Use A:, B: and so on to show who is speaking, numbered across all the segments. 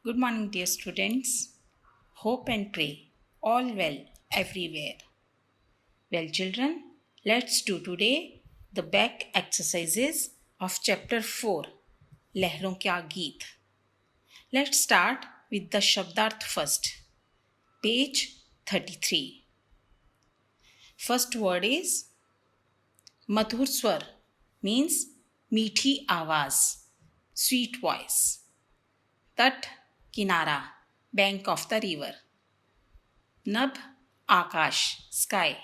A: Good morning, dear students. Hope and pray all well everywhere. Well, children, let's do today the back exercises of chapter 4, लहरों क्या गीत. Let's start with the शब्दार्थ first. Page 33. First word is मधुर स्वर means मीठी आवाज, sweet voice. तट किनारा, bank of the river. नभ आकाश, स्काई.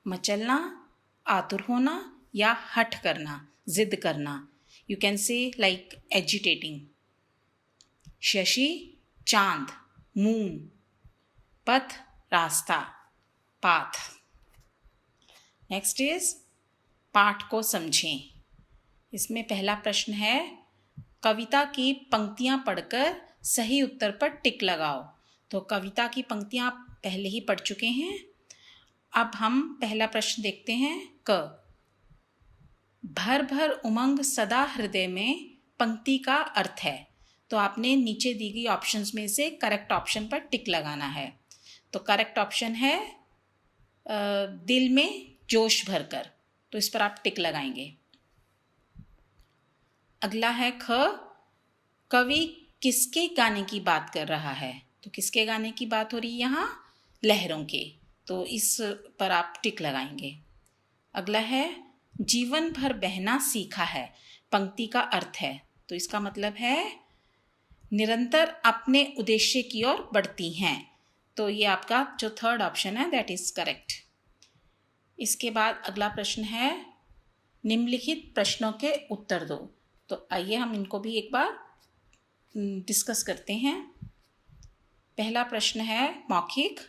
A: मचलना, आतुर होना या हठ करना, जिद करना. You can say like agitating. Shashi चांद, मून. पथ रास्ता, पाथ. नेक्स्ट इज पाठ को समझें. इसमें पहला प्रश्न है कविता की पंक्तियां पढ़कर सही उत्तर पर टिक लगाओ. तो कविता की पंक्तियां आप पहले ही पढ़ चुके हैं. अब हम पहला प्रश्न देखते हैं. क भर भर उमंग सदा हृदय में पंक्ति का अर्थ है. तो आपने नीचे दी गई ऑप्शंस में से करेक्ट ऑप्शन पर टिक लगाना है. तो करेक्ट ऑप्शन है दिल में जोश भरकर. तो इस पर आप टिक लगाएंगे. अगला है ख कवि किसके गाने की बात कर रहा है. तो किसके गाने की बात हो रही है यहाँ? लहरों के. तो इस पर आप टिक लगाएंगे. अगला है जीवन भर बहना सीखा है. पंक्ति का अर्थ है. तो इसका मतलब है निरंतर अपने उद्देश्य की ओर बढ़ती हैं. तो ये आपका जो थर्ड ऑप्शन है दैट इज करेक्ट. इसके बाद अगला प्रश्न है निम्नलिखित प्रश्नों के उत्तर दो. तो आइए हम इनको भी एक बार डिस्कस करते हैं. पहला प्रश्न है मौखिक.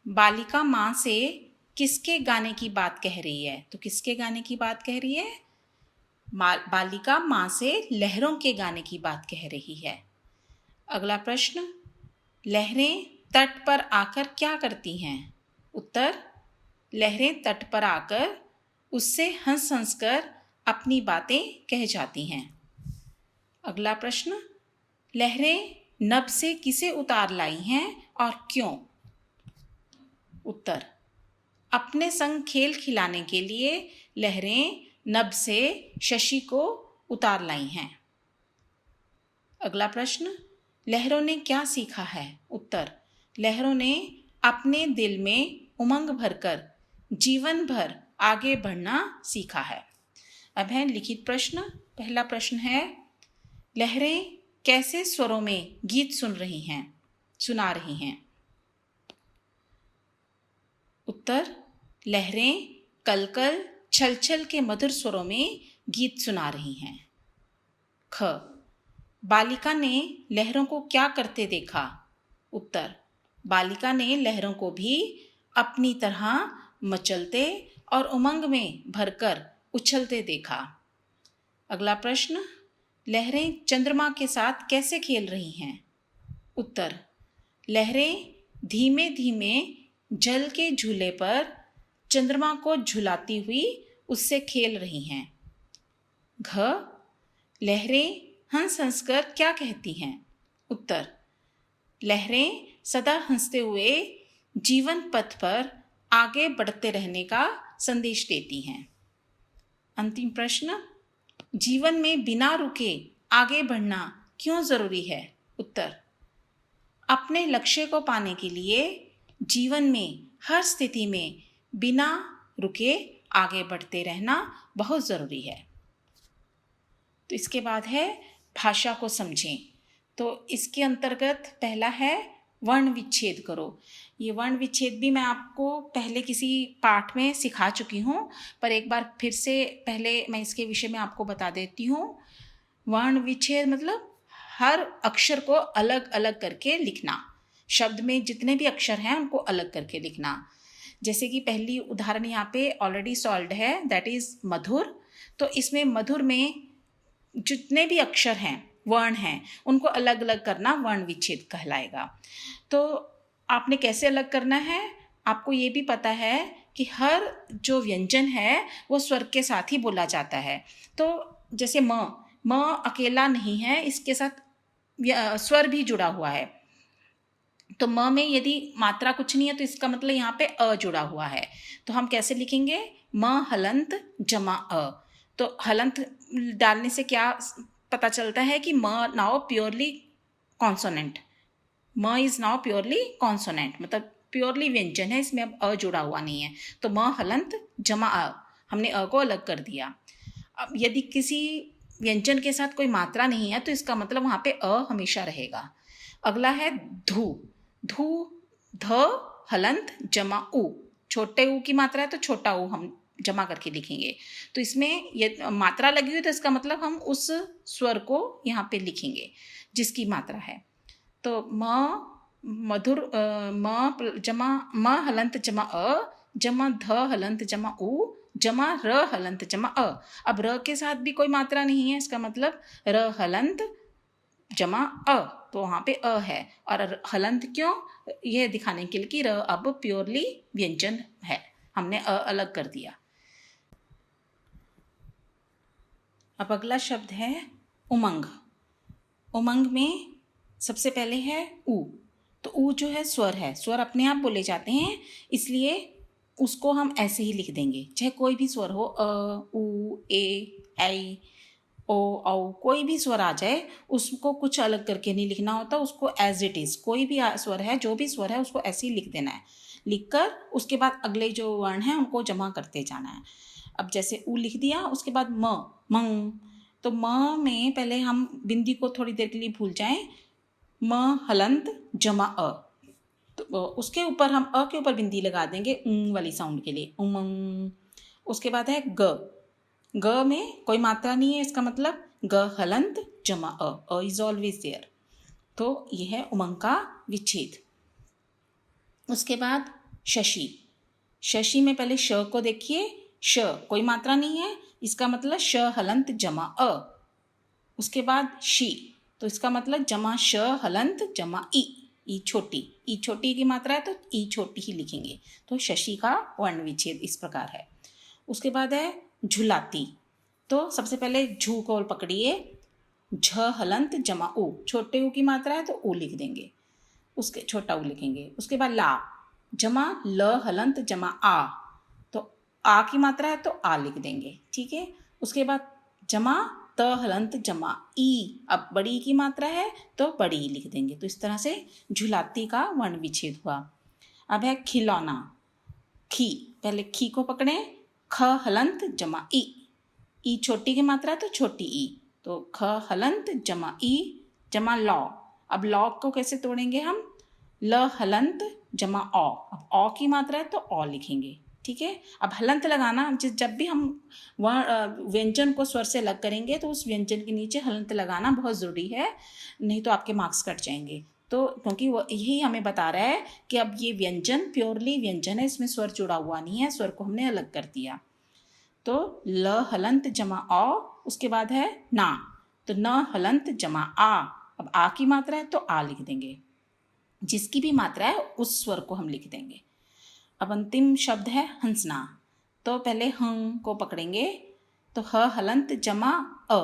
A: बालिका माँ से किसके गाने की बात कह रही है. तो किसके गाने की बात कह रही है? बालिका माँ से लहरों के गाने की बात कह रही है. अगला प्रश्न लहरें तट पर आकर क्या करती हैं. उत्तर लहरें तट पर आकर उससे हंस हंस कर अपनी बातें कह जाती हैं. अगला प्रश्न लहरें नभ से किसे उतार लाई हैं और क्यों. उत्तर अपने संग खेल खिलाने के लिए लहरें नभ से शशि को उतार लाई हैं. अगला प्रश्न लहरों ने क्या सीखा है. उत्तर लहरों ने अपने दिल में उमंग भरकर जीवन भर आगे बढ़ना सीखा है. अब है लिखित प्रश्न. पहला प्रश्न है लहरें कैसे स्वरों में गीत सुना रही हैं. उत्तर लहरें कल कल छल छल के मधुर स्वरों में गीत सुना रही हैं. ख बालिका ने लहरों को क्या करते देखा. उत्तर बालिका ने लहरों को भी अपनी तरह मचलते और उमंग में भरकर उछलते देखा. अगला प्रश्न लहरें चंद्रमा के साथ कैसे खेल रही हैं. उत्तर लहरें धीमे धीमे जल के झूले पर चंद्रमा को झुलाती हुई उससे खेल रही हैं. घ लहरें हंस हंस कर क्या कहती हैं. उत्तर लहरें सदा हंसते हुए जीवन पथ पर आगे बढ़ते रहने का संदेश देती हैं. अंतिम प्रश्न जीवन में बिना रुके आगे बढ़ना क्यों जरूरी है. उत्तर अपने लक्ष्य को पाने के लिए जीवन में हर स्थिति में बिना रुके आगे बढ़ते रहना बहुत ज़रूरी है. तो इसके बाद है भाषा को समझें. तो इसके अंतर्गत पहला है वर्ण विच्छेद करो. ये वर्ण विच्छेद भी मैं आपको पहले किसी पाठ में सिखा चुकी हूँ, पर एक बार फिर से पहले मैं इसके विषय में आपको बता देती हूँ. वर्ण विच्छेद मतलब हर अक्षर को अलग अलग करके लिखना. शब्द में जितने भी अक्षर हैं उनको अलग करके लिखना. जैसे कि पहली उदाहरण यहाँ पे ऑलरेडी सॉल्व्ड है दैट इज़ मधुर. तो इसमें मधुर में जितने भी अक्षर हैं वर्ण हैं उनको अलग अलग करना वर्ण विच्छेद कहलाएगा. तो आपने कैसे अलग करना है. आपको ये भी पता है कि हर जो व्यंजन है वो स्वर के साथ ही बोला जाता है. तो जैसे म अकेला नहीं है, इसके साथ स्वर भी जुड़ा हुआ है। तो म में यदि मात्रा कुछ नहीं है तो इसका मतलब यहाँ पे अ जुड़ा हुआ है। तो हम कैसे लिखेंगे? म हलंत जमा अ। तो हलंत डालने से क्या पता चलता है कि म नाउ प्योरली कॉन्सोनेंट। म इज नाउ प्योरली कॉन्सोनेंट, मतलब प्योरली व्यंजन है, इसमें अब अ जुड़ा हुआ नहीं है। तो म हलंत जमा अ, हमने अ को अलग कर दिया। अब यदि किसी व्यंजन के साथ कोई मात्रा नहीं है तो इसका मतलब वहाँ पे अ हमेशा रहेगा। अगला है धू। धू ध हलंत जमा उ। छोटे ऊ की मात्रा है तो छोटा ऊ हम जमा करके लिखेंगे। तो इसमें ये मात्रा लगी हुई तो इसका मतलब हम उस स्वर को यहाँ पे लिखेंगे जिसकी मात्रा है। तो म मधुर जमा म हलंत जमा अ जमा ध हलंत जमा उ जमा र हलंत जमा अ। अब र के साथ भी कोई मात्रा नहीं है, इसका मतलब र हलंत जमा अ, तो वहाँ पे अ है। और हलंत क्यों? यह दिखाने के लिए कि र अब प्योरली व्यंजन है, हमने अ अलग कर दिया। अब अगला शब्द है उमंग। उमंग में सबसे पहले है ऊ। तो ऊ जो है स्वर है, स्वर अपने आप बोले जाते हैं, इसलिए उसको हम ऐसे ही लिख देंगे, चाहे कोई भी स्वर हो, अ ऊ ए ऐ ओ औ, कोई भी स्वर आ जाए उसको कुछ अलग करके नहीं लिखना होता, उसको एज इट इज़ कोई भी स्वर है, जो भी स्वर है उसको ऐसे ही लिख देना है। लिखकर उसके बाद अगले जो वर्ण हैं उनको जमा करते जाना है। अब जैसे ऊ लिख दिया, उसके बाद म मंग। तो म में पहले हम बिंदी को थोड़ी देर के लिए भूल जाएं। म हलंत जमा अ, तो उसके ऊपर हम अ के ऊपर बिंदी लगा देंगे ऊं वाली साउंड के लिए, उमंग। उसके बाद है ग। ग में कोई मात्रा नहीं है, इसका मतलब ग हलंत जमा अ इज ऑलवेज देयर। तो यह है उमंग का विच्छेद। उसके बाद शशि। शशि में पहले श को देखिए, श कोई मात्रा नहीं है, इसका मतलब श हलंत जमा अ। उसके बाद शी, तो इसका मतलब जमा श हलंत जमा ई छोटी, ई छोटी की मात्रा है तो ई छोटी ही लिखेंगे। तो शशि का वर्ण विच्छेद इस प्रकार है। उसके बाद है झुलाती। तो सबसे पहले झू को पकड़िए, झ हलंत जमा ऊ, छोटे ऊ की मात्रा है तो ऊ लिख देंगे, उसके छोटा ऊ लिखेंगे। उसके बाद ला जमा ल हलंत जमा आ, तो आ की मात्रा है तो आ लिख देंगे, ठीक है। उसके बाद जमा त हलंत जमा ई, अब बड़ी की मात्रा है तो बड़ी लिख देंगे। तो इस तरह से झुलाती का वर्ण विच्छेद हुआ। अब है खिलौना। खी, पहले खी को पकड़े, ख हलंत जमा ई छोटी की मात्रा है तो छोटी ई, तो ख हलंत जमा ई जमा लौ। अब लौ को कैसे तोड़ेंगे हम? ल हलंत जमा औ, अब औ की मात्रा है तो औ लिखेंगे, ठीक है। अब हलंत लगाना, जब भी हम वह व्यंजन को स्वर से अलग करेंगे तो उस व्यंजन के नीचे हलंत लगाना बहुत ज़रूरी है, नहीं तो आपके मार्क्स कट जाएंगे। तो क्योंकि वो यही हमें बता रहा है कि अब ये व्यंजन प्योरली व्यंजन है, इसमें स्वर जुड़ा हुआ नहीं है, स्वर को हमने अलग कर दिया। तो ल हलंत जमा औ, उसके बाद है ना, तो न हलंत जमा आ, अब आ की मात्रा है तो आ लिख देंगे, जिसकी भी मात्रा है उस स्वर को हम लिख देंगे। अब अंतिम शब्द है हंसना। तो पहले हं को पकड़ेंगे, तो ह हलंत जमा अ,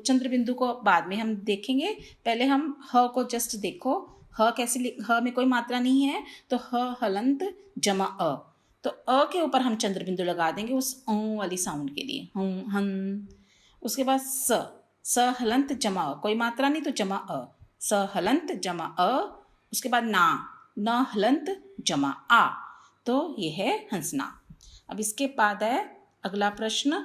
A: चंद्र बिंदु को बाद में हम देखेंगे, पहले हम ह को जस्ट देखो, ह कैसे, ह में कोई मात्रा नहीं है तो ह हलंत जमा अ, तो अ के ऊपर हम चंद्र बिंदु लगा देंगे उस अ वाली साउंड के लिए, हं हन। उसके बाद स हलंत जमा अ, कोई मात्रा नहीं तो जमा अ, स हलंत जमा अ। उसके बाद ना, न हलंत जमा आ, तो ये है हंसना। अब इसके बाद है अगला प्रश्न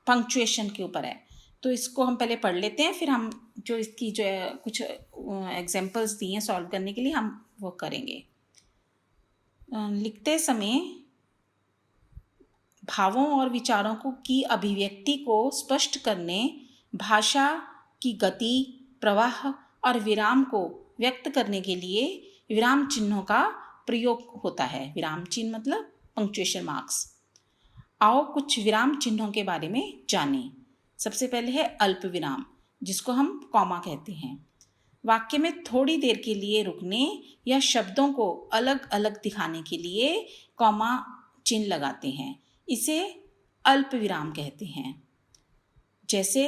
A: पंक्चुएशन के ऊपर है, तो इसको हम पहले पढ़ लेते हैं, फिर हम जो इसकी जो है कुछ एग्जाम्पल्स दिए हैं सॉल्व करने के लिए हम वो करेंगे। लिखते समय भावों और विचारों की अभिव्यक्ति को स्पष्ट करने, भाषा की गति, प्रवाह और विराम को व्यक्त करने के लिए विराम चिन्हों का प्रयोग होता है। विराम चिन्ह मतलब पंक्चुएशन मार्क्स। आओ कुछ विराम चिन्हों के बारे में जानें। सबसे पहले है अल्प विराम, जिसको हम कॉमा कहते हैं। वाक्य में थोड़ी देर के लिए रुकने या शब्दों को अलग अलग दिखाने के लिए कॉमा चिन्ह लगाते हैं, इसे अल्प विराम कहते हैं। जैसे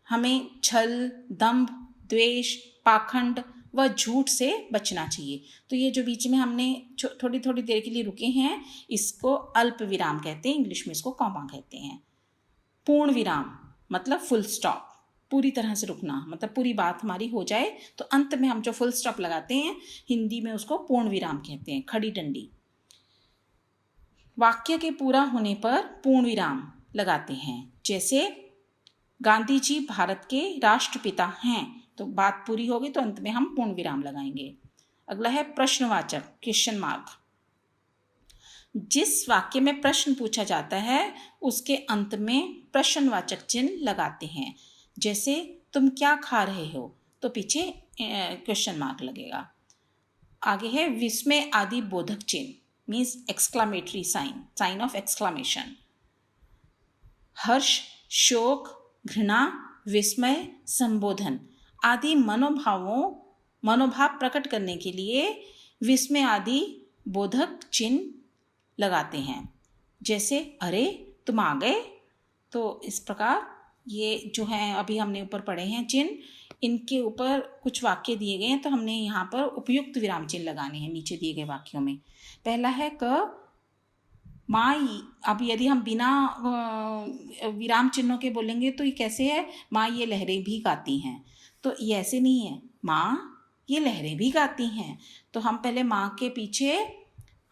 A: हमें छल, दंभ, द्वेष, पाखंड व झूठ से बचना चाहिए। तो ये जो बीच में हमने थोड़ी थोड़ी देर के लिए रुके हैं, इसको अल्प विराम कहते हैं, इंग्लिश में इसको कॉमा कहते हैं। पूर्ण विराम मतलब फुल स्टॉप, पूरी तरह से रुकना, मतलब पूरी बात हमारी हो जाए तो अंत में हम जो फुल स्टॉप लगाते हैं, हिंदी में उसको पूर्ण विराम कहते हैं, खड़ी डंडी। वाक्य के पूरा होने पर पूर्ण विराम लगाते हैं, जैसे गांधी जी भारत के राष्ट्रपिता हैं, तो बात पूरी होगी तो अंत में हम पूर्ण विराम लगाएंगे। अगला है प्रश्नवाचक, क्वेश्चन मार्क। जिस वाक्य में प्रश्न पूछा जाता है उसके अंत में प्रश्नवाचक चिन्ह लगाते हैं, जैसे तुम क्या खा रहे हो, तो पीछे क्वेश्चन मार्क लगेगा। आगे है विस्मय आदि बोधक चिन्ह, means exclamatory sign, sign of exclamation. हर्ष, शोक, घृणा, विस्मय, संबोधन आदि मनोभाव प्रकट करने के लिए विस्मय आदि बोधक चिन्ह लगाते हैं, जैसे अरे तुम आ गए। तो इस प्रकार ये जो है अभी हमने ऊपर पढ़े हैं चिन्ह, इनके ऊपर कुछ वाक्य दिए गए हैं, तो हमने यहाँ पर उपयुक्त विराम चिन्ह लगाने हैं नीचे दिए गए वाक्यों में। पहला है क माँ। अब यदि हम बिना विराम चिन्हों के बोलेंगे तो ये कैसे है, माँ ये लहरें भी गाती हैं, तो ये ऐसे नहीं है, माँ ये लहरें भी गाती हैं। तो हम पहले माँ के पीछे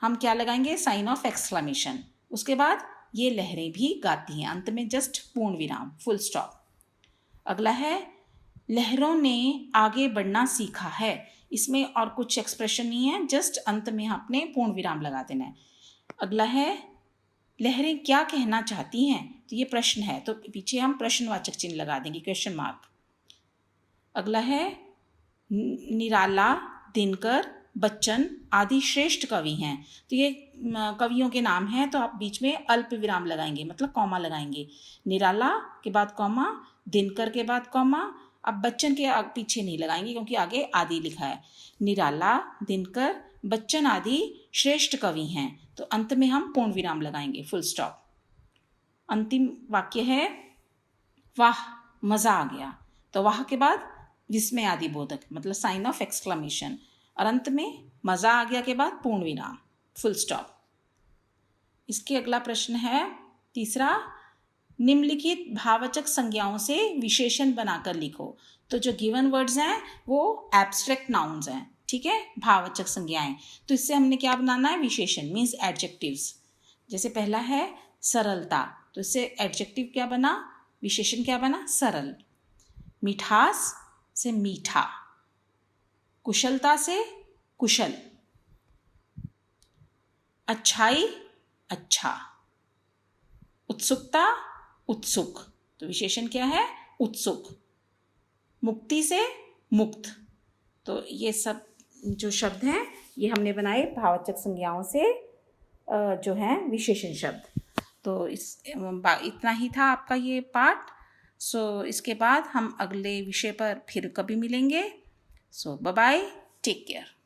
A: हम क्या लगाएंगे, साइन ऑफ एक्सक्लेमेशन, उसके बाद ये लहरें भी गाती हैं, अंत में जस्ट पूर्ण विराम, फुल स्टॉप। अगला है लहरों ने आगे बढ़ना सीखा है, इसमें और कुछ एक्सप्रेशन नहीं है, जस्ट अंत में आपने पूर्ण विराम लगा देना है। अगला है लहरें क्या कहना चाहती हैं, तो ये प्रश्न है, तो पीछे हम प्रश्नवाचक चिन्ह लगा देंगे, क्वेश्चन मार्क। अगला है निराला, दिनकर, बच्चन आदि श्रेष्ठ कवि हैं, तो ये कवियों के नाम हैं, तो आप बीच में अल्प विराम लगाएंगे, मतलब कॉमा लगाएंगे। निराला के बाद कॉमा, दिनकर के बाद कॉमा। अब बच्चन के पीछे नहीं लगाएंगे क्योंकि आगे आदि लिखा है। निराला, दिनकर, बच्चन आदि श्रेष्ठ कवि हैं, तो अंत में हम पूर्ण विराम लगाएंगे, फुल स्टॉप। अंतिम वाक्य है वाह मज़ा आ गया, तो वाह के बाद विस्मय आदि बोधक मतलब साइन ऑफ एक्सक्लेमेशन, और अंत में मज़ा आ गया के बाद पूर्ण विराम, फुल स्टॉप। इसके अगला प्रश्न है तीसरा, निम्नलिखित भाववाचक संज्ञाओं से विशेषण बनाकर लिखो। तो जो गिवन वर्ड्स हैं वो एब्स्ट्रैक्ट नाउन्स हैं, ठीक है, भाववाचक संज्ञाएं। तो इससे हमने क्या बनाना है, विशेषण मीन्स एडजेक्टिव्स। जैसे पहला है सरलता, तो इससे एडजेक्टिव क्या बना, विशेषण क्या बना, सरल। मिठास से मीठा, कुशलता से कुशल, अच्छाई अच्छा, उत्सुकता उत्सुक, तो विशेषण क्या है, उत्सुक। मुक्ति से मुक्त, तो ये सब जो शब्द हैं ये हमने बनाए भाववाचक संज्ञाओं से जो हैं विशेषण शब्द। तो इतना ही था आपका ये पाठ। सो इसके बाद हम अगले विषय पर फिर कभी मिलेंगे। सो बाय बाय, टेक केयर।